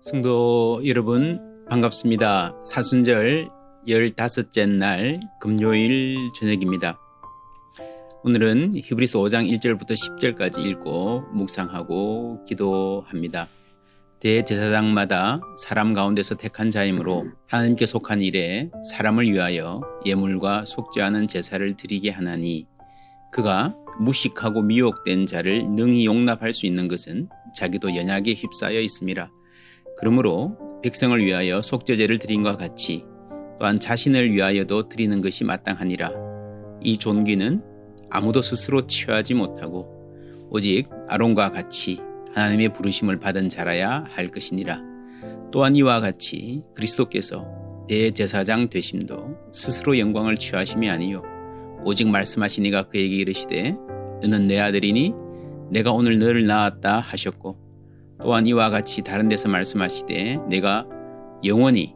성도 여러분 반갑습니다. 사순절 15째 날 금요일 저녁입니다. 오늘은 히브리서 5장 1절부터 10절까지 읽고 묵상하고 기도합니다. 대제사장마다 사람 가운데서 택한 자이므로 하나님께 속한 일에 사람을 위하여 예물과 속지 않은 제사를 드리게 하나니 그가 무식하고 미혹된 자를 능히 용납할 수 있는 것은 자기도 연약에 휩싸여 있음이라. 그러므로 백성을 위하여 속죄제를 드림과 같이 또한 자신을 위하여도 드리는 것이 마땅하니라. 이 존귀는 아무도 스스로 취하지 못하고 오직 아론과 같이 하나님의 부르심을 받은 자라야 할 것이니라. 또한 이와 같이 그리스도께서 대제사장 되심도 스스로 영광을 취하심이 아니요 오직 말씀하시니가 그에게 이르시되 너는 내 아들이니 내가 오늘 너를 낳았다 하셨고 또한 이와 같이 다른 데서 말씀하시되 내가 영원히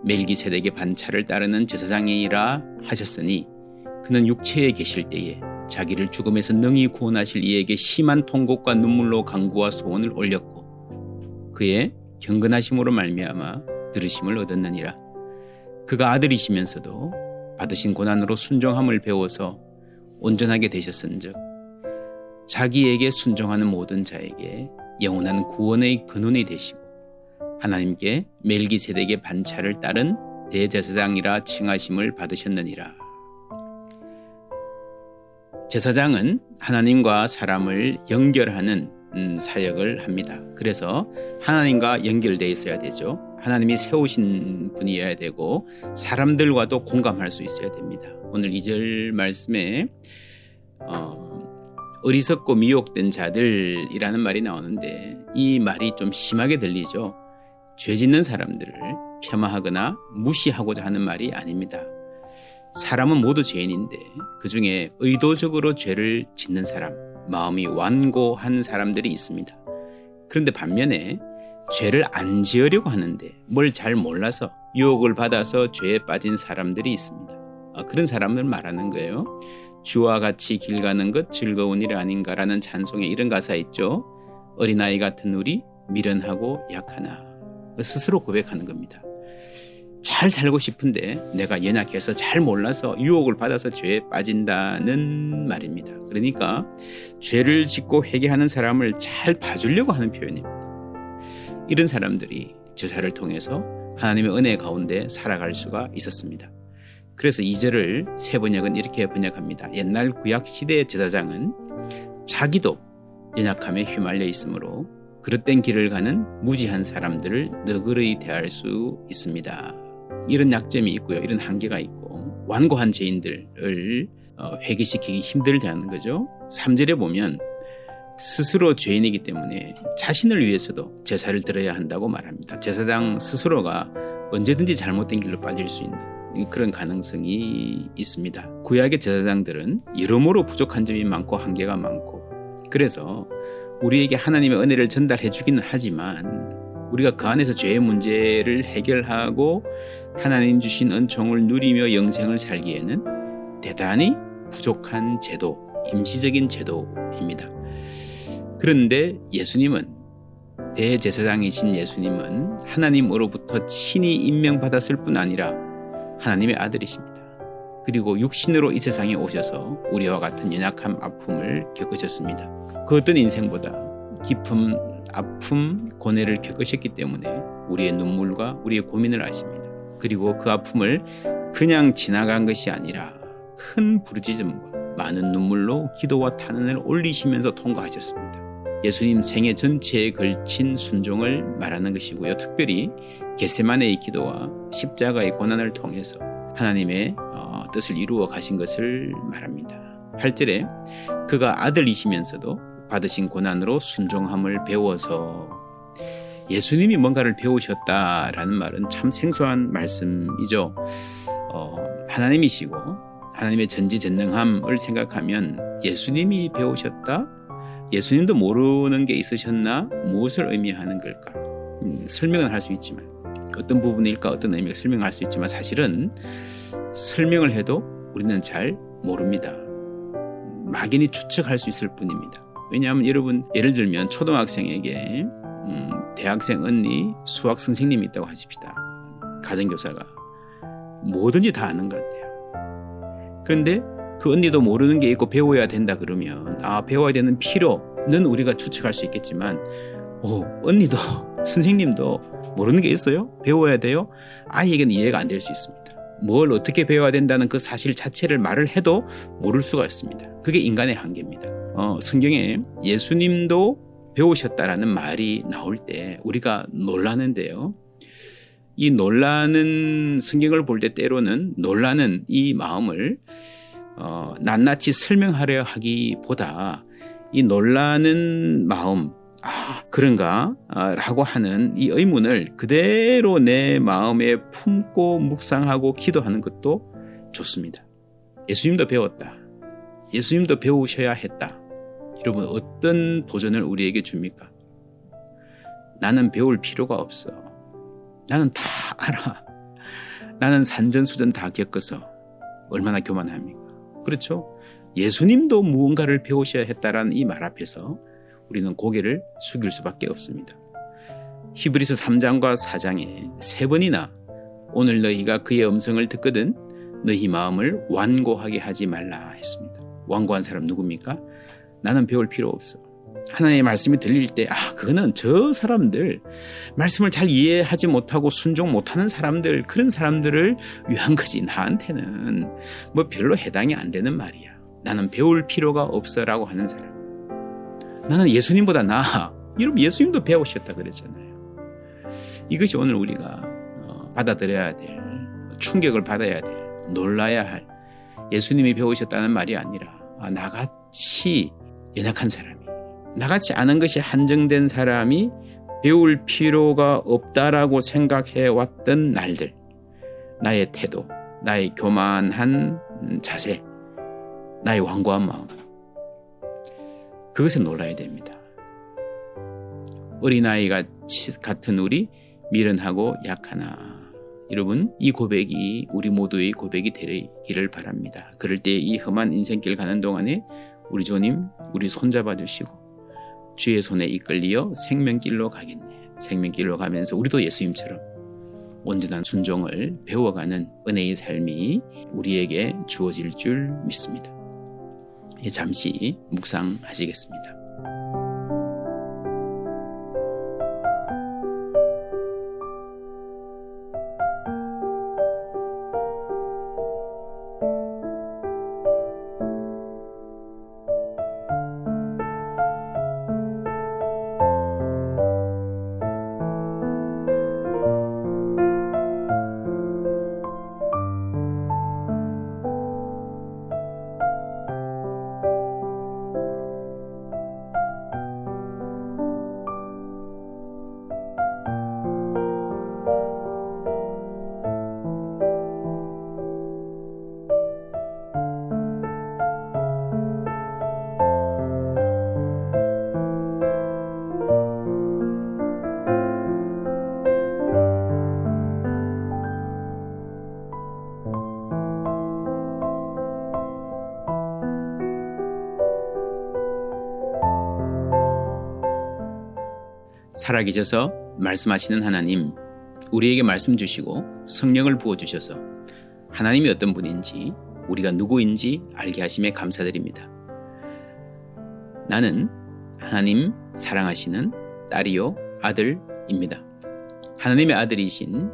멜기세덱의 반차를 따르는 제사장이라 하셨으니 그는 육체에 계실 때에 자기를 죽음에서 능히 구원하실 이에게 심한 통곡과 눈물로 간구와 소원을 올렸고 그의 경건하심으로 말미암아 들으심을 얻었느니라. 그가 아들이시면서도 받으신 고난으로 순종함을 배워서 온전하게 되셨은즉 자기에게 순종하는 모든 자에게 영원한 구원의 근원이 되시고 하나님께 멜기세덱의 반차를 따른 대제사장이라 칭하심을 받으셨느니라. 제사장은 하나님과 사람을 연결하는 사역을 합니다. 그래서 하나님과 연결되어 있어야 되죠. 하나님이 세우신 분이어야 되고 사람들과도 공감할 수 있어야 됩니다. 오늘 2절 말씀에 어리석고 미혹된 자들이라는 말이 나오는데 이 말이 좀 심하게 들리죠. 죄 짓는 사람들을 폄하하거나 무시하고자 하는 말이 아닙니다. 사람은 모두 죄인인데 그중에 의도적으로 죄를 짓는 사람, 마음이 완고한 사람들이 있습니다. 그런데 반면에 죄를 안 지으려고 하는데 뭘 잘 몰라서 유혹을 받아서 죄에 빠진 사람들이 있습니다. 그런 사람을 말하는 거예요. 주와 같이 길 가는 것 즐거운 일 아닌가라는 찬송에 이런 가사 있죠. 어린아이 같은 우리 미련하고 약하나. 스스로 고백하는 겁니다. 잘 살고 싶은데 내가 연약해서 잘 몰라서 유혹을 받아서 죄에 빠진다는 말입니다. 그러니까 죄를 짓고 회개하는 사람을 잘 봐주려고 하는 표현입니다. 이런 사람들이 제사를 통해서 하나님의 은혜 가운데 살아갈 수가 있었습니다. 그래서 2절을 새 번역은 이렇게 번역합니다. 옛날 구약시대의 제사장은 자기도 연약함에 휘말려 있으므로 그릇된 길을 가는 무지한 사람들을 너그러이 대할 수 있습니다. 이런 약점이 있고요. 이런 한계가 있고 완고한 죄인들을 회개시키기 힘들다는 거죠. 3절에 보면 스스로 죄인이기 때문에 자신을 위해서도 제사를 드려야 한다고 말합니다. 제사장 스스로가 언제든지 잘못된 길로 빠질 수 있는 그런 가능성이 있습니다. 구약의 제사장들은 여러모로 부족한 점이 많고 한계가 많고 그래서 우리에게 하나님의 은혜를 전달해 주기는 하지만 우리가 그 안에서 죄의 문제를 해결하고 하나님 주신 은총을 누리며 영생을 살기에는 대단히 부족한 제도, 임시적인 제도입니다. 그런데 예수님은 대제사장이신 예수님은 하나님으로부터 친히 임명받았을 뿐 아니라 하나님의 아들이십니다. 그리고 육신으로 이 세상에 오셔서 우리와 같은 연약함, 아픔을 겪으셨습니다. 그 어떤 인생보다 깊은 아픔, 고뇌를 겪으셨기 때문에 우리의 눈물과 우리의 고민을 아십니다. 그리고 그 아픔을 그냥 지나간 것이 아니라 큰 부르짖음과 많은 눈물로 기도와 탄원을 올리시면서 통과하셨습니다. 예수님 생애 전체에 걸친 순종을 말하는 것이고요. 특별히 겟세마네의 기도와 십자가의 고난을 통해서 하나님의 뜻을 이루어 가신 것을 말합니다. 8절에 그가 아들이시면서도 받으신 고난으로 순종함을 배워서 예수님이 뭔가를 배우셨다라는 말은 참 생소한 말씀이죠. 하나님이시고 하나님의 전지전능함을 생각하면 예수님이 배우셨다? 예수님도 모르는 게 있으셨나? 무엇을 의미하는 걸까? 설명은 할 수 있지만 어떤 부분일까 어떤 의미가 설명할 수 있지만 사실은 설명을 해도 우리는 잘 모릅니다. 막연히 추측할 수 있을 뿐입니다. 왜냐하면 여러분 예를 들면 초등학생에게 대학생 언니, 수학 선생님이 있다고 하십시다. 가정교사가. 뭐든지 다 아는 것 같아요. 그런데 그 언니도 모르는 게 있고 배워야 된다 그러면 배워야 되는 필요는 우리가 추측할 수 있겠지만 언니도 선생님도 모르는 게 있어요? 배워야 돼요? 아이에게는 이해가 안 될 수 있습니다. 뭘 어떻게 배워야 된다는 그 사실 자체를 말을 해도 모를 수가 있습니다. 그게 인간의 한계입니다. 성경에 예수님도 배우셨다라는 말이 나올 때 우리가 놀라는데요. 이 놀라는 성경을 볼 때 때로는 놀라는 이 마음을 낱낱이 설명하려 하기보다 이 놀라는 마음 그런가? 라고 하는 이 의문을 그대로 내 마음에 품고 묵상하고 기도하는 것도 좋습니다. 예수님도 배웠다. 예수님도 배우셔야 했다. 여러분 어떤 도전을 우리에게 줍니까? 나는 배울 필요가 없어. 나는 다 알아. 나는 산전수전 다 겪어서 얼마나 교만합니까? 그렇죠? 예수님도 무언가를 배우셔야 했다라는 이 말 앞에서 우리는 고개를 숙일 수밖에 없습니다. 히브리서 3장과 4장에 3번이나 오늘 너희가 그의 음성을 듣거든 너희 마음을 완고하게 하지 말라 했습니다. 완고한 사람 누굽니까? 나는 배울 필요 없어. 하나님의 말씀이 들릴 때 그거는 저 사람들 말씀을 잘 이해하지 못하고 순종 못하는 사람들 그런 사람들을 위한 거지 나한테는 뭐 별로 해당이 안 되는 말이야. 나는 배울 필요가 없어라고 하는 사람. 나는 예수님보다 나아. 여러분 예수님도 배우셨다 그랬잖아요. 이것이 오늘 우리가 받아들여야 될 충격을 받아야 될 놀라야 할 예수님이 배우셨다는 말이 아니라 나같이 연약한 사람이 나같이 아는 것이 한정된 사람이 배울 필요가 없다라고 생각해왔던 날들 나의 태도, 나의 교만한 자세, 나의 완고한 마음 그것에 놀라야 됩니다. 어린아이 같은 우리 미련하고 약하나 여러분 이 고백이 우리 모두의 고백이 되기를 바랍니다. 그럴 때 이 험한 인생길 가는 동안에 우리 주님 우리 손잡아 주시고 주의 손에 이끌리어 생명길로 가겠네. 생명길로 가면서 우리도 예수님처럼 온전한 순종을 배워가는 은혜의 삶이 우리에게 주어질 줄 믿습니다. 잠시 묵상하시겠습니다. 살아계셔서 말씀하시는 하나님, 우리에게 말씀 주시고 성령을 부어주셔서 하나님이 어떤 분인지 우리가 누구인지 알게 하심에 감사드립니다. 나는 하나님 사랑하시는 딸이요 아들입니다. 하나님의 아들이신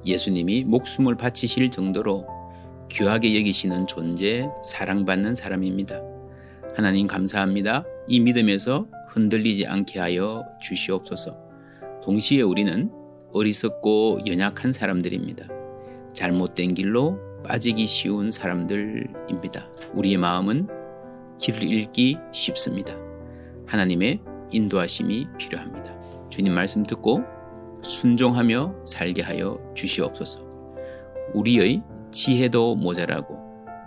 예수님이 목숨을 바치실 정도로 귀하게 여기시는 존재, 사랑받는 사람입니다. 하나님 감사합니다. 이 믿음에서 흔들리지 않게 하여 주시옵소서. 동시에 우리는 어리석고 연약한 사람들입니다. 잘못된 길로 빠지기 쉬운 사람들입니다. 우리의 마음은 길을 잃기 쉽습니다. 하나님의 인도하심이 필요합니다. 주님 말씀 듣고 순종하며 살게 하여 주시옵소서. 우리의 지혜도 모자라고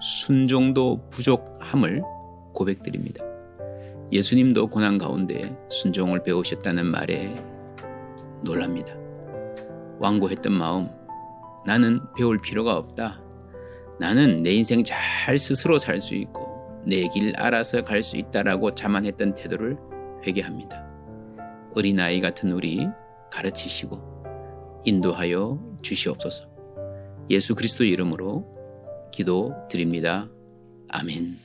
순종도 부족함을 고백드립니다. 예수님도 고난 가운데 순종을 배우셨다는 말에 놀랍니다. 완고했던 마음, 나는 배울 필요가 없다. 나는 내 인생 잘 스스로 살 수 있고 내 길 알아서 갈 수 있다라고 자만했던 태도를 회개합니다. 어린아이 같은 우리 가르치시고 인도하여 주시옵소서. 예수 그리스도 이름으로 기도드립니다. 아멘.